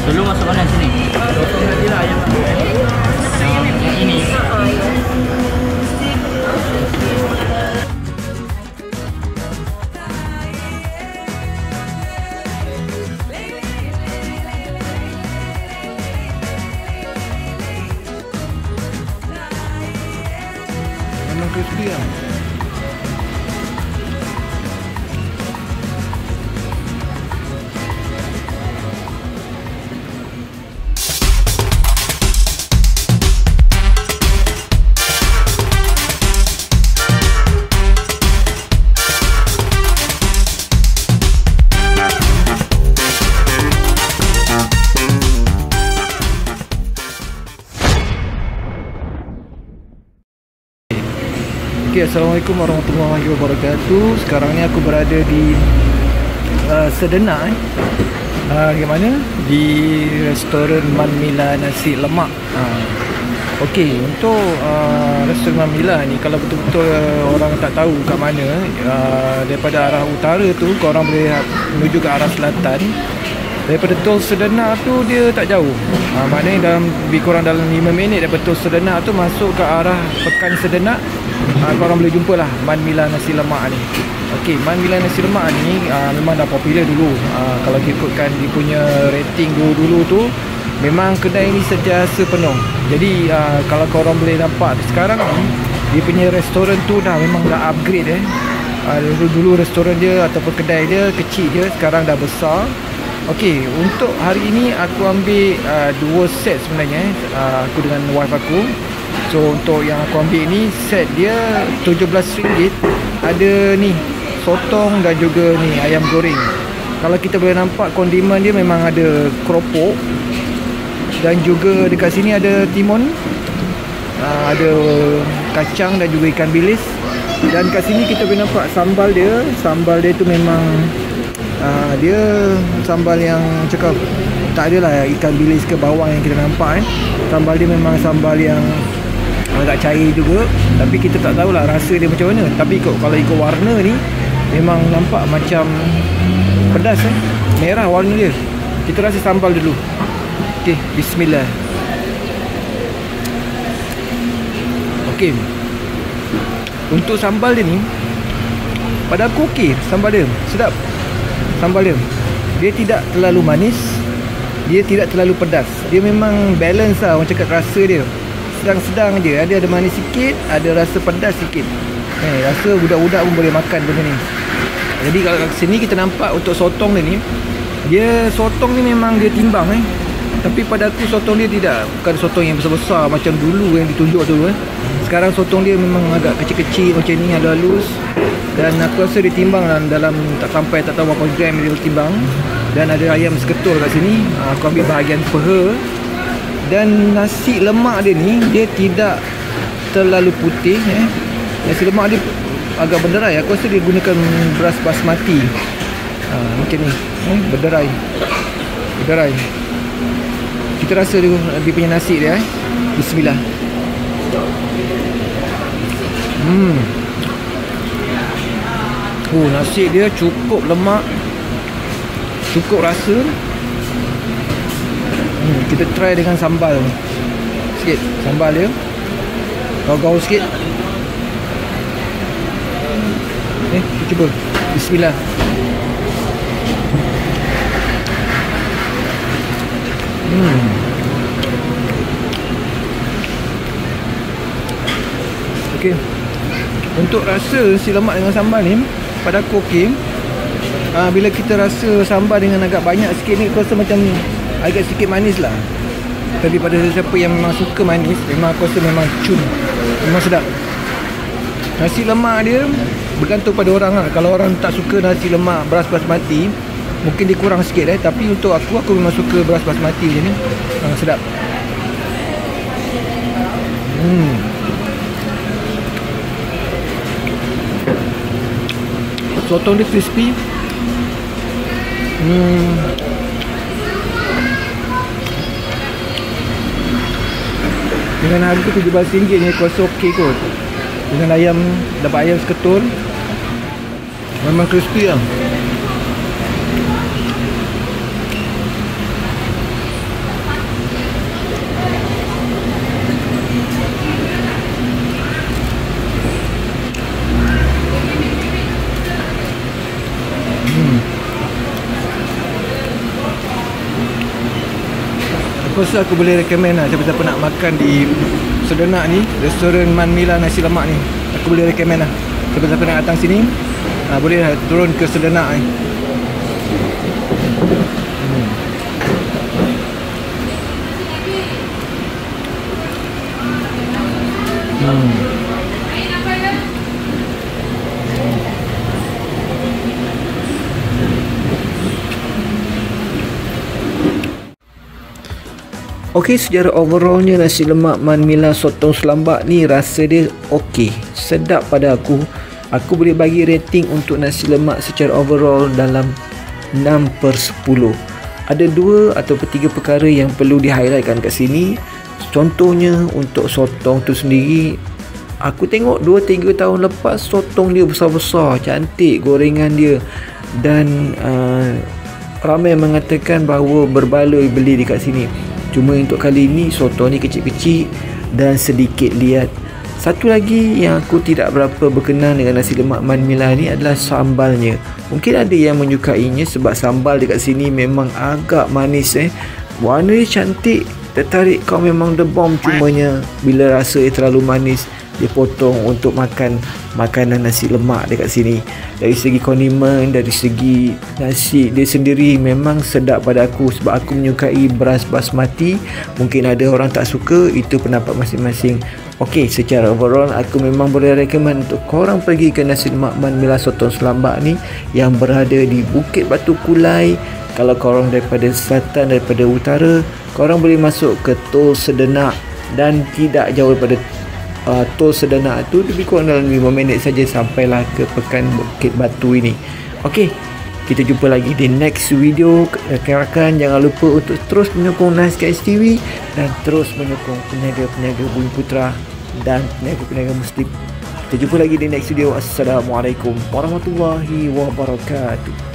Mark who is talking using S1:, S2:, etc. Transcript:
S1: Dulu masuk mana sini? Sotong tadi lah ayam. Yang ini.
S2: Memang crispy lah. Okay, Assalamualaikum warahmatullahi wabarakatuh. Sekarang ni aku berada di Sedenak Bagaimana? Di restoran Man Mila Nasi Lemak. Okey, untuk restoran Man Mila ni, kalau betul-betul orang tak tahu kat mana, daripada arah utara tu korang boleh menuju ke arah selatan. Daripada Tol Sedenak tu dia tak jauh. Maknanya lebih kurang dalam 5 minit daripada Tol Sedenak tu masuk ke arah Pekan Sedenak. Korang boleh jumpa lah Man Mila Nasi Lemak ni. Okey, Man Mila Nasi Lemak ni memang dah popular dulu. Kalau ikutkan dia punya rating dulu tu, memang kedai ni sentiasa penuh. Jadi kalau korang boleh nampak sekarang ni, dia punya restoran tu memang dah upgrade dulu restoran dia ataupun kedai dia kecil je, sekarang dah besar. Okey, untuk hari ini aku ambil 2 set sebenarnya, aku dengan wife aku. So untuk yang aku ambil ni, set dia RM17. Ada ni sotong dan juga ni ayam goreng. Kalau kita boleh nampak kondimen dia memang ada keropok. Dan juga dekat sini ada timun, ada kacang dan juga ikan bilis. Dan kat sini kita boleh nampak sambal dia. Sambal dia tu memang dia sambal yang cakap tak adalah ikan bilis ke bawang yang kita nampak. Sambal dia memang sambal yang agak cair juga, tapi kita tak tahulah rasa dia macam mana. Tapi kalau ikut warna ni memang nampak macam pedas merah warna dia. Kita rasa sambal dulu. Okey, bismillah. Okey, untuk sambal dia ni, pada aku okey, sambal dia sedap. Sambal dia tidak terlalu manis, dia tidak terlalu pedas. Dia memang balance lah, orang cakap rasa dia sedang-sedang je. Ada manis sikit, ada rasa pedas sikit. Rasa budak-budak pun boleh makan benda ni. Jadi kalau kat sini kita nampak untuk sotong dia ni, dia sotong ni memang dia timbang tapi pada aku sotong dia tidak, bukan sotong yang besar-besar macam dulu yang ditunjuk dulu. Sekarang sotong dia memang agak kecil-kecil macam ni, ada halus. Dan aku rasa dia timbang dalam tak sampai tak tahu berapa gram dia timbang. Dan ada ayam seketul kat sini. Aku ambil bahagian peha. Dan nasi lemak dia ni, dia tidak terlalu putih. Nasi lemak dia agak berderai. Aku rasa dia gunakan beras basmati. Macam ni, berderai. Berderai. Kita rasa dia punya nasi dia. Bismillah. Nasi dia cukup lemak, cukup rasa. Kita try dengan sambal sikit. Sambal dia gaul-gaul sikit. Kita cuba. Bismillah. Okey, untuk rasa si lemak dengan sambal ni pada aku okey. Bila kita rasa sambal dengan agak banyak sikit ni, aku rasa macam agak sikit manis lah. Tapi pada siapa yang memang suka manis, memang aku rasa memang cun, memang sedap. Nasi lemak dia bergantung pada orang lah. Kalau orang tak suka nasi lemak beras basmati, mungkin dia kurang sikit tapi untuk aku memang suka beras basmati je ni. Sedap. Sotong dia crispy. Dengan harga RM17 ni aku rasa okey kot. Dengan ayam, dapat ayam seketul. Memang crispy lah. Aku rasa aku boleh recommend lah siapa-siapa nak makan di Sedenak ni, restoran Man Mila nasi lemak ni. Aku boleh recommend lah siapa-siapa nak datang sini, boleh lah turun ke Sedenak ni. Okey, secara overallnya nasi lemak Man Mila sotong selambak ni rasa dia okey, sedap pada aku. Aku boleh bagi rating untuk nasi lemak secara overall dalam 6/10. Ada 2 atau 3 perkara yang perlu di-highlightkan kat sini. Contohnya untuk sotong tu sendiri, aku tengok 2-3 tahun lepas sotong dia besar-besar, cantik gorengan dia, dan ramai mengatakan bahawa berbaloi beli dekat sini. Cuma untuk kali ini sotong ni kecil-kecil dan sedikit liat. Satu lagi yang aku tidak berapa berkenan dengan nasi lemak Man Mila ni adalah sambalnya. Mungkin ada yang menyukainya sebab sambal dekat sini memang agak manis. Warna dia cantik, tertarik kau memang the bomb. Cumanya bila rasa dia terlalu manis, dia potong untuk makan makanan nasi lemak dekat sini. Dari segi kondimen, dari segi nasi dia sendiri memang sedap pada aku sebab aku menyukai beras basmati. Mungkin ada orang tak suka, itu pendapat masing-masing. Okey, secara overall aku memang boleh recommend untuk korang pergi ke nasi lemak Man Mila sotong selambak ni yang berada di Bukit Batu Kulai. Kalau korang daripada selatan, daripada utara, korang boleh masuk ke Tol Sedenak dan tidak jauh daripada Tol Sedenak tu, lebih kurang dalam 5 minit saja sampailah ke Pekan Bukit Batu ini. Okey, kita jumpa lagi di next video. Rakan-rakan jangan lupa untuk terus menyokong Nice Guys TV dan terus menyokong peniaga-peniaga Bumi Putra dan peniaga-peniaga Muslim. Kita jumpa lagi di next video. Assalamualaikum warahmatullahi wabarakatuh.